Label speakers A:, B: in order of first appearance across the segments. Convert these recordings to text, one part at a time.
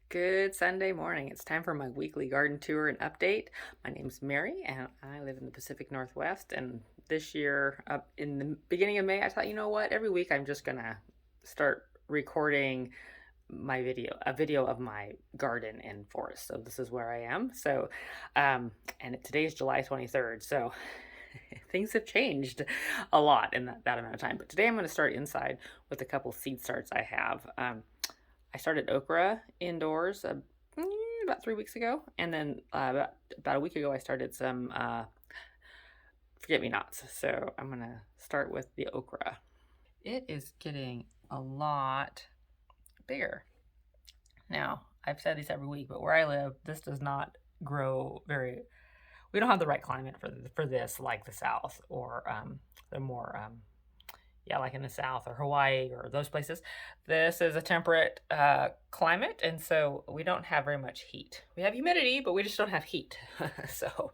A: Good Sunday morning. It's time for my weekly garden tour and update. My name's Mary and I live in the Pacific Northwest. And this year, up in the beginning of May, I thought, you know what? Every week I'm just gonna start recording a video of my garden and forest. So this is where I am. And today is July 23rd. So things have changed a lot in that amount of time. But today I'm going to start inside with a couple seed starts I have. I started okra indoors about 3 weeks ago, and then about a week ago I started some forget-me-nots. So I'm gonna start with the okra. It is getting a lot bigger. Now, I've said this every week, but where I live, this does not grow very. We don't have the right climate for this, like the South or the more like in the South or Hawaii or those places. This is a temperate climate, and so we don't have very much heat. We have humidity, but we just don't have heat. so,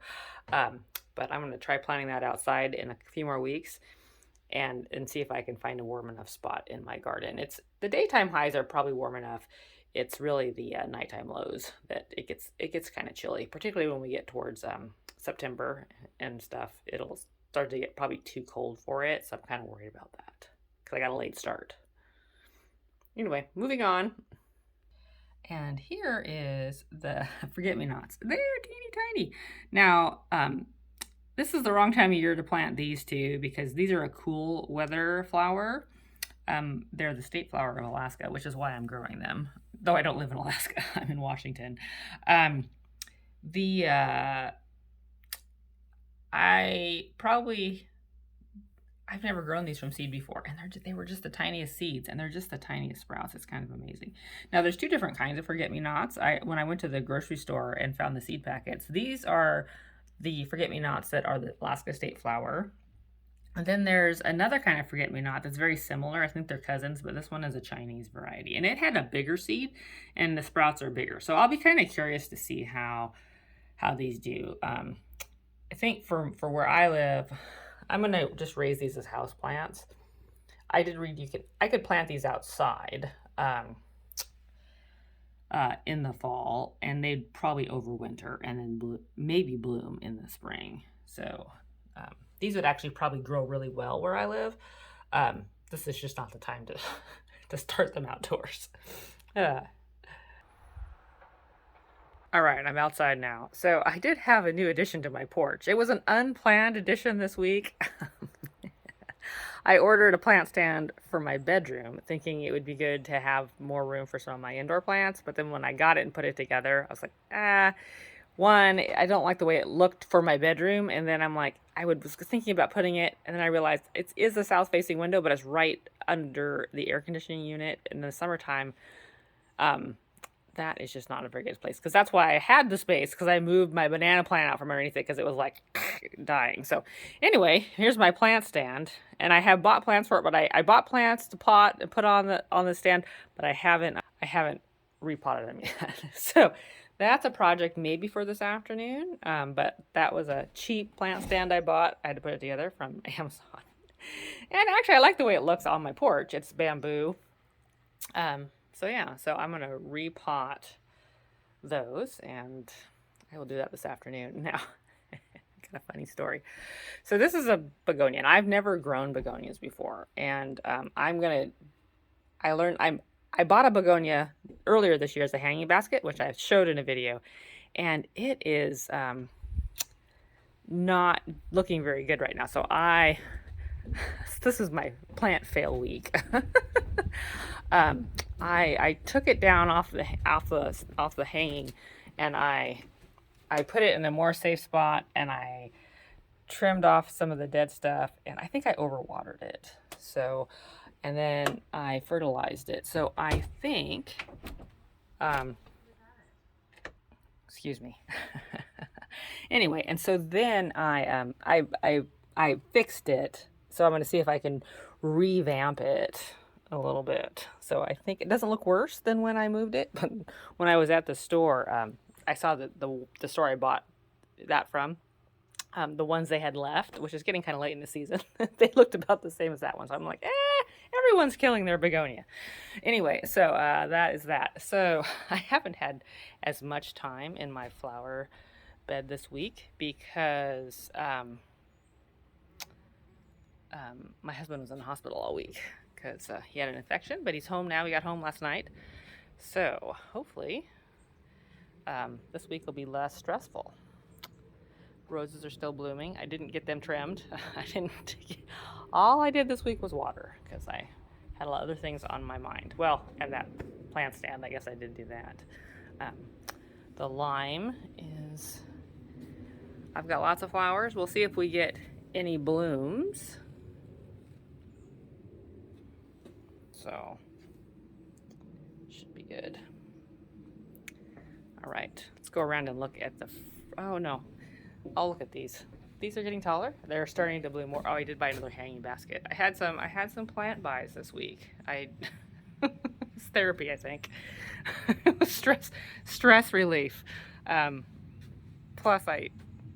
A: but I'm going to try planting that outside in a few more weeks and see if I can find a warm enough spot in my garden. It's the daytime highs are probably warm enough. It's really the nighttime lows that it gets kind of chilly, particularly when we get towards September and stuff. It'll start to get probably too cold for it, so I'm kind of worried about that because I got a late start. Anyway, moving on. And here is the forget-me-nots. They're teeny tiny. Now, this is the wrong time of year to plant these two because these are a cool weather flower. They're the state flower of Alaska, which is why I'm growing them. Though I don't live in Alaska, I'm in Washington. I've never grown these from seed before, and they were just the tiniest seeds, and they're just the tiniest sprouts. It's kind of amazing. Now, there's two different kinds of forget-me-nots. When I went to the grocery store and found the seed packets, these are the forget-me-nots that are the Alaska state flower. And then there's another kind of forget-me-not that's very similar. I think they're cousins, but this one is a Chinese variety. And it had a bigger seed, and the sprouts are bigger. So I'll be kind of curious to see how these do. I think for where I live, I'm going to just raise these as house plants. I did read I could plant these outside in the fall, and they'd probably overwinter and then maybe bloom in the spring. So these would actually probably grow really well where I live. This is just not the time to start them outdoors. All right, I'm outside now. So I did have a new addition to my porch. It was an unplanned addition this week. I ordered a plant stand for my bedroom, thinking it would be good to have more room for some of my indoor plants. But then when I got it and put it together, I was like, one, I don't like the way it looked for my bedroom. And then I'm like, was thinking about putting it, and then I realized it is a south-facing window, but it's right under the air conditioning unit in the summertime. That is just not a very good place, because that's why I had the space, because I moved my banana plant out from underneath it because it was like dying. So anyway, here's my plant stand, and I have bought plants for it, but I bought plants to pot and put on the stand, but I haven't repotted them yet. So that's a project maybe for this afternoon. But that was a cheap plant stand I bought. I had to put it together from Amazon. And actually, I like the way it looks on my porch. It's bamboo. So I'm going to repot those, and I will do that this afternoon. Now, kind of funny story. So this is a begonia, and I've never grown begonias before. And I bought a begonia earlier this year as a hanging basket, which I showed in a video, and it is not looking very good right now. So this is my plant fail week. I took it down off the hanging, and I put it in a more safe spot, and I trimmed off some of the dead stuff, and I think I overwatered it. So, and then I fertilized it. So I think, excuse me. Anyway, and so then I fixed it. So I'm going to see if I can revamp it a little bit. So I think it doesn't look worse than when I moved it. But when I was at the store, I saw the store I bought that from. The ones they had left, which is getting kind of late in the season, they looked about the same as that one. So I'm like, Everyone's killing their begonia. Anyway, so that is that. So I haven't had as much time in my flower bed this week because my husband was in the hospital all week because he had an infection, but he's home now. He got home last night. So hopefully this week will be less stressful. Roses are still blooming. I didn't get them trimmed. All I did this week was water because I had a lot of other things on my mind. Well, and that plant stand, I guess I did do that. The lime is, I've got lots of flowers. We'll see if we get any blooms. So, should be good. All right, let's go around and look at the, oh no, I'll look at these. These are getting taller. They're starting to bloom more. Oh, I did buy another hanging basket. I had some plant buys this week. It's therapy, I think. stress relief. Plus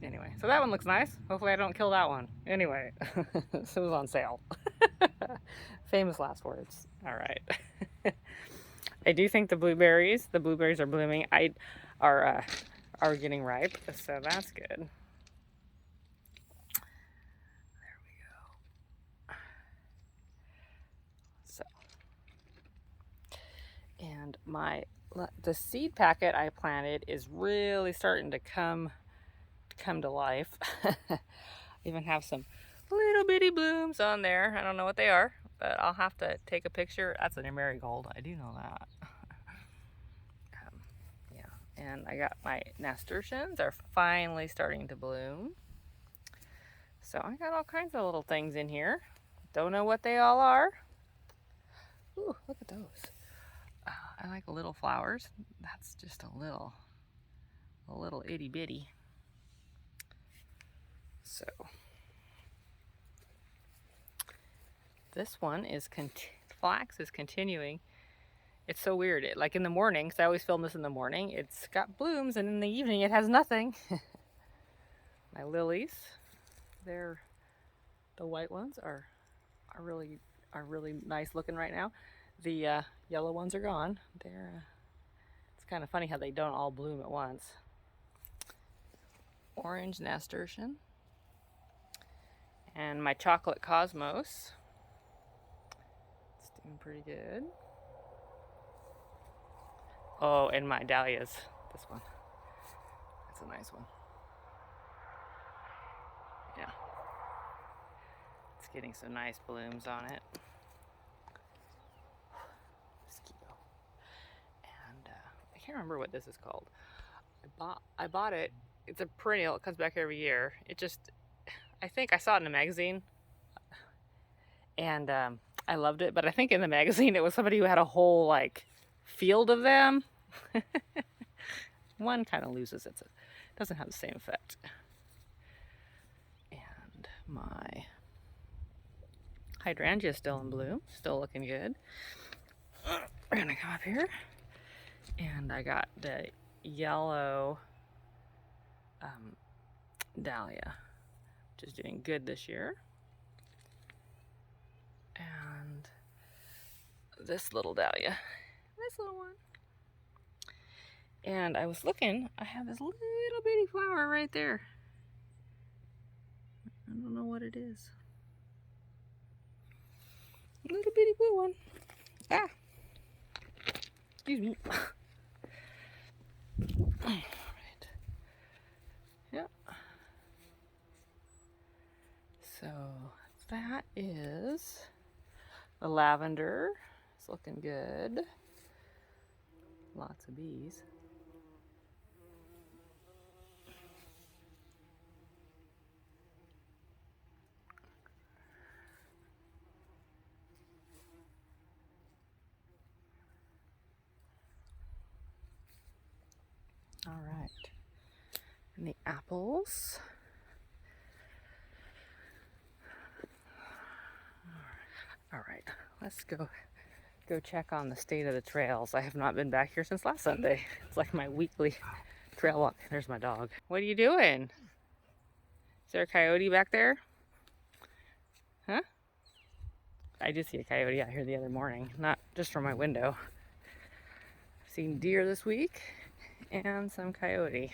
A: anyway, so that one looks nice. Hopefully I don't kill that one. Anyway, this was on sale. Famous last words. All right. I do think the blueberries are blooming. Are getting ripe, so that's good. There we go. So, and the seed packet I planted is really starting to come to life. Even have some little bitty blooms on there. I don't know what they are, but I'll have to take a picture. That's a marigold. I do know that. Yeah, and I got my nasturtiums are finally starting to bloom. So I got all kinds of little things in here. Don't know what they all are. Ooh, look at those. I like little flowers. That's just a little itty bitty. So this one is flax is continuing. It's so weird. Like in the morning, because I always film this in the morning, it's got blooms, and in the evening it has nothing. My lilies, the white ones are really nice looking right now. The yellow ones are gone. It's kind of funny how they don't all bloom at once. Orange nasturtium. And my chocolate cosmos. It's doing pretty good. Oh, and my dahlias. This one. That's a nice one. Yeah. It's getting some nice blooms on it. Mosquito. And I can't remember what this is called. I bought it. It's a perennial. It comes back every year. I think I saw it in a magazine, and I loved it. But I think in the magazine it was somebody who had a whole like field of them. One kind of loses it. Doesn't have the same effect. And my hydrangea is still in bloom, still looking good. We're gonna come up here, and I got the yellow dahlia, which is doing good this year. And this little dahlia, this little one. And I was looking, I have this little bitty flower right there. I don't know what it is. Little bitty blue one. Ah! Excuse me. Alright. Yep. So that is the lavender. It's looking good. Lots of bees. All right. And the apples. All right, let's go check on the state of the trails. I have not been back here since last Sunday. It's like my weekly trail walk. There's my dog. What are you doing? Is there a coyote back there? Huh? I did see a coyote out here the other morning, not just from my window. I've seen deer this week and some coyote.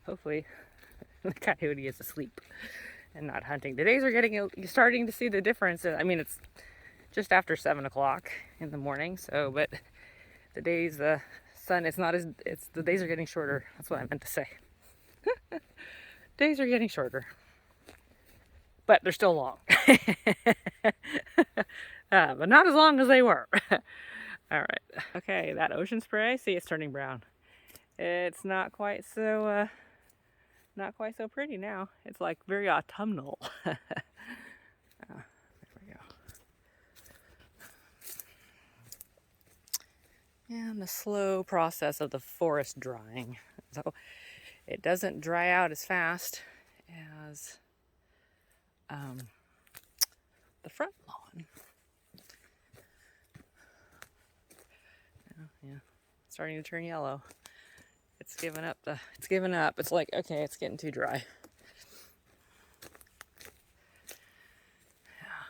A: Hopefully the coyote is asleep and not hunting. The days are getting, you're starting to see the difference. I mean, it's just after 7 o'clock in the morning, so, but the days, the sun, it's not as, it's, the days are getting shorter. That's what I meant to say. Days are getting shorter, but they're still long. But not as long as they were. All right. Okay, that ocean spray, see, it's turning brown. It's not quite so pretty now. It's like very autumnal. There we go. And the slow process of the forest drying. So it doesn't dry out as fast as the front lawn. Yeah, starting to turn yellow. It's given up. It's like, okay, it's getting too dry. Yeah,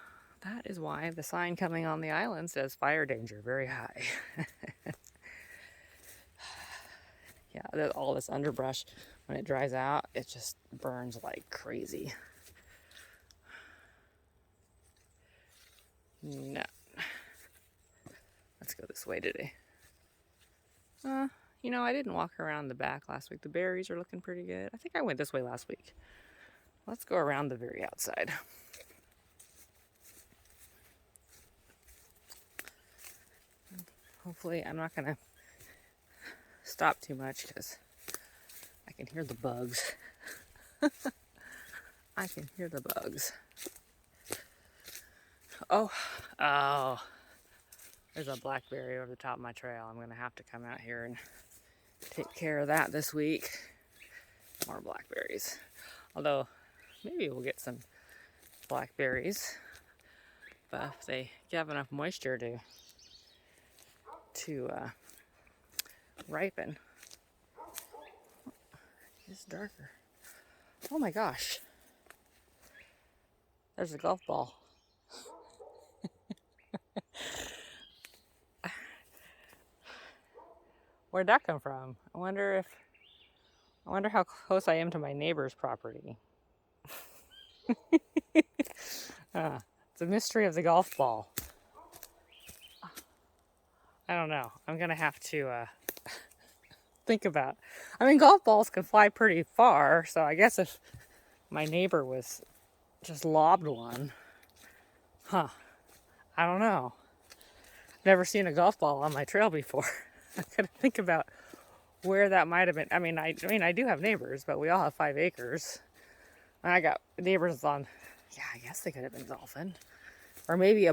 A: that is why the sign coming on the island says fire danger very high. Yeah, all this underbrush, when it dries out, it just burns like crazy. No. Let's go this way today. You know, I didn't walk around the back last week. The berries are looking pretty good. I think I went this way last week. Let's go around the very outside. Hopefully I'm not going to stop too much because I can hear the bugs. I can hear the bugs. Oh, there's a blackberry over the top of my trail. I'm going to have to come out here and take care of that this week. More blackberries. Although, maybe we'll get some blackberries. But if they have enough moisture to ripen. It's darker. Oh my gosh. There's a golf ball. Where'd that come from? I wonder how close I am to my neighbor's property. It's a mystery of the golf ball. I don't know. I'm gonna have to think about. I mean, golf balls can fly pretty far, so I guess if my neighbor was just lobbed one, I don't know. Never seen a golf ball on my trail before. I gotta think about where that might have been. I mean, I do have neighbors, but we all have 5 acres. And I got neighbors on, yeah, I guess they could have been golfing. Or maybe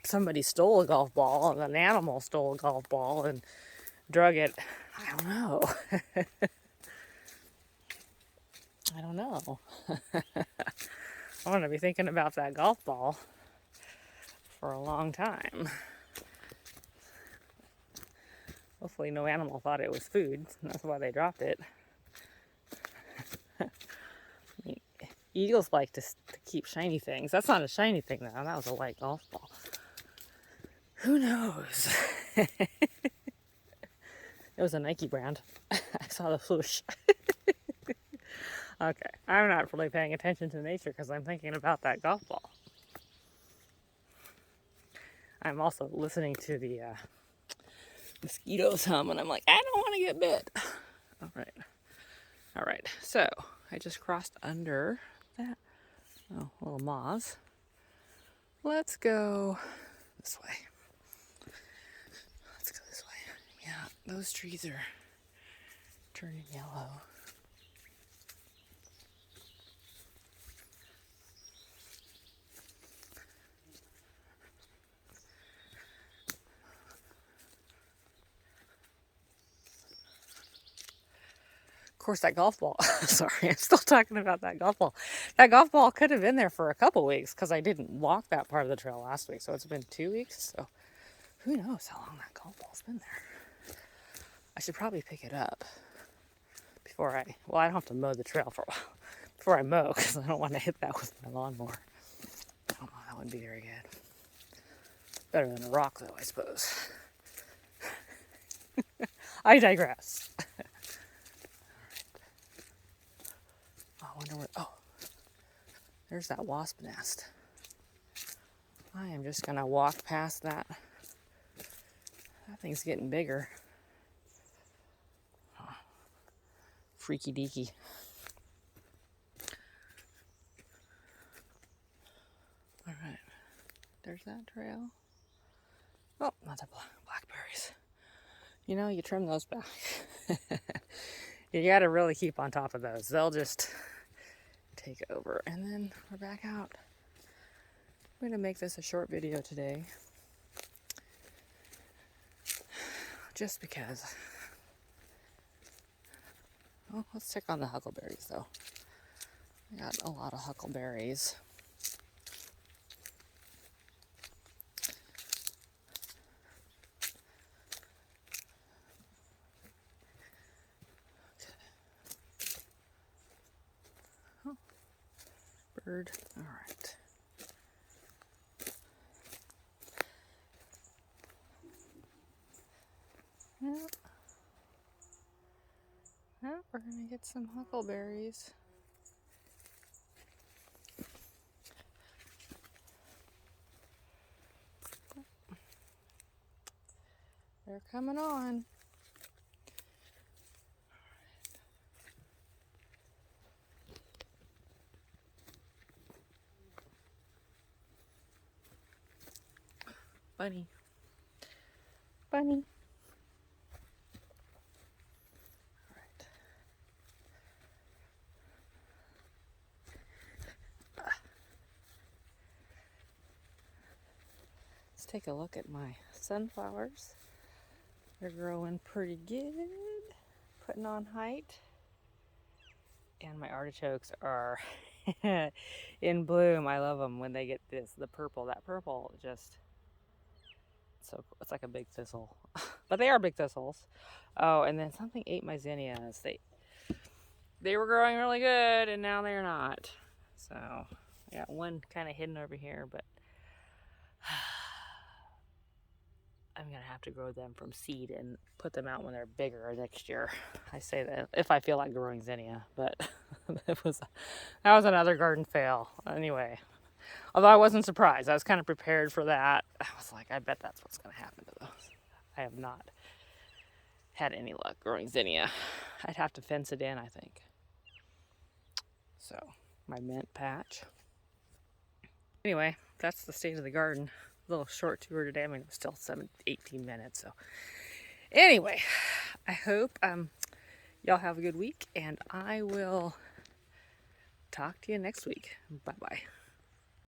A: somebody stole a golf ball, and an animal stole a golf ball and drug it. I don't know. I don't know. I'm gonna be thinking about that golf ball for a long time. Hopefully no animal thought it was food. That's why they dropped it. Eagles like to keep shiny things. That's not a shiny thing though. That was a white golf ball. Who knows? It was a Nike brand. I saw the swoosh. Okay, I'm not really paying attention to nature because I'm thinking about that golf ball. I'm also listening to the mosquitoes hum, and I'm like, I don't want to get bit. All right. So I just crossed under that little moss. Let's go this way. Yeah, those trees are turning yellow. Of course, that golf ball. Sorry, I'm still talking about that golf ball. That golf ball could have been there for a couple weeks because I didn't walk that part of the trail last week. So it's been 2 weeks. So who knows how long that golf ball's been there. I should probably pick it up before I don't have to mow the trail for a while. before I mow because I don't want to hit that with my lawnmower. I don't know, that wouldn't be very good. Better than a rock though, I suppose. I digress. I wonder where, oh, there's that wasp nest. I am just gonna walk past that. That thing's getting bigger. Oh, freaky deaky. All right, there's that trail. Oh, not the blackberries. You know, you trim those back. You gotta really keep on top of those. They'll just take over. And then we're back out. I'm gonna make this a short video today. Just because. Oh, let's check on the huckleberries though. I got a lot of huckleberries. Oh, bird. All right. Well, we're gonna get some huckleberries. They're coming on. Bunny. Bunny. All right. Let's take a look at my sunflowers. They're growing pretty good, putting on height. And my artichokes are in bloom. I love them when they get the purple. That purple just, so it's like a big thistle. But they are big thistles. Oh, and then something ate my zinnias. They were growing really good, and now they're not. So I got one kind of hidden over here, but I'm gonna have to grow them from seed and put them out when they're bigger next year. I say that if I feel like growing zinnia, but that was another garden fail. Anyway, although I wasn't surprised, I was kind of prepared for that. I was like, I bet that's what's gonna happen to those. I have not had any luck growing zinnia. I'd have to fence it in, I think. So my mint patch. Anyway, that's the state of the garden. A little short tour today. I mean, it was still 18 minutes. So anyway, I hope y'all have a good week, and I will talk to you next week. Bye-bye.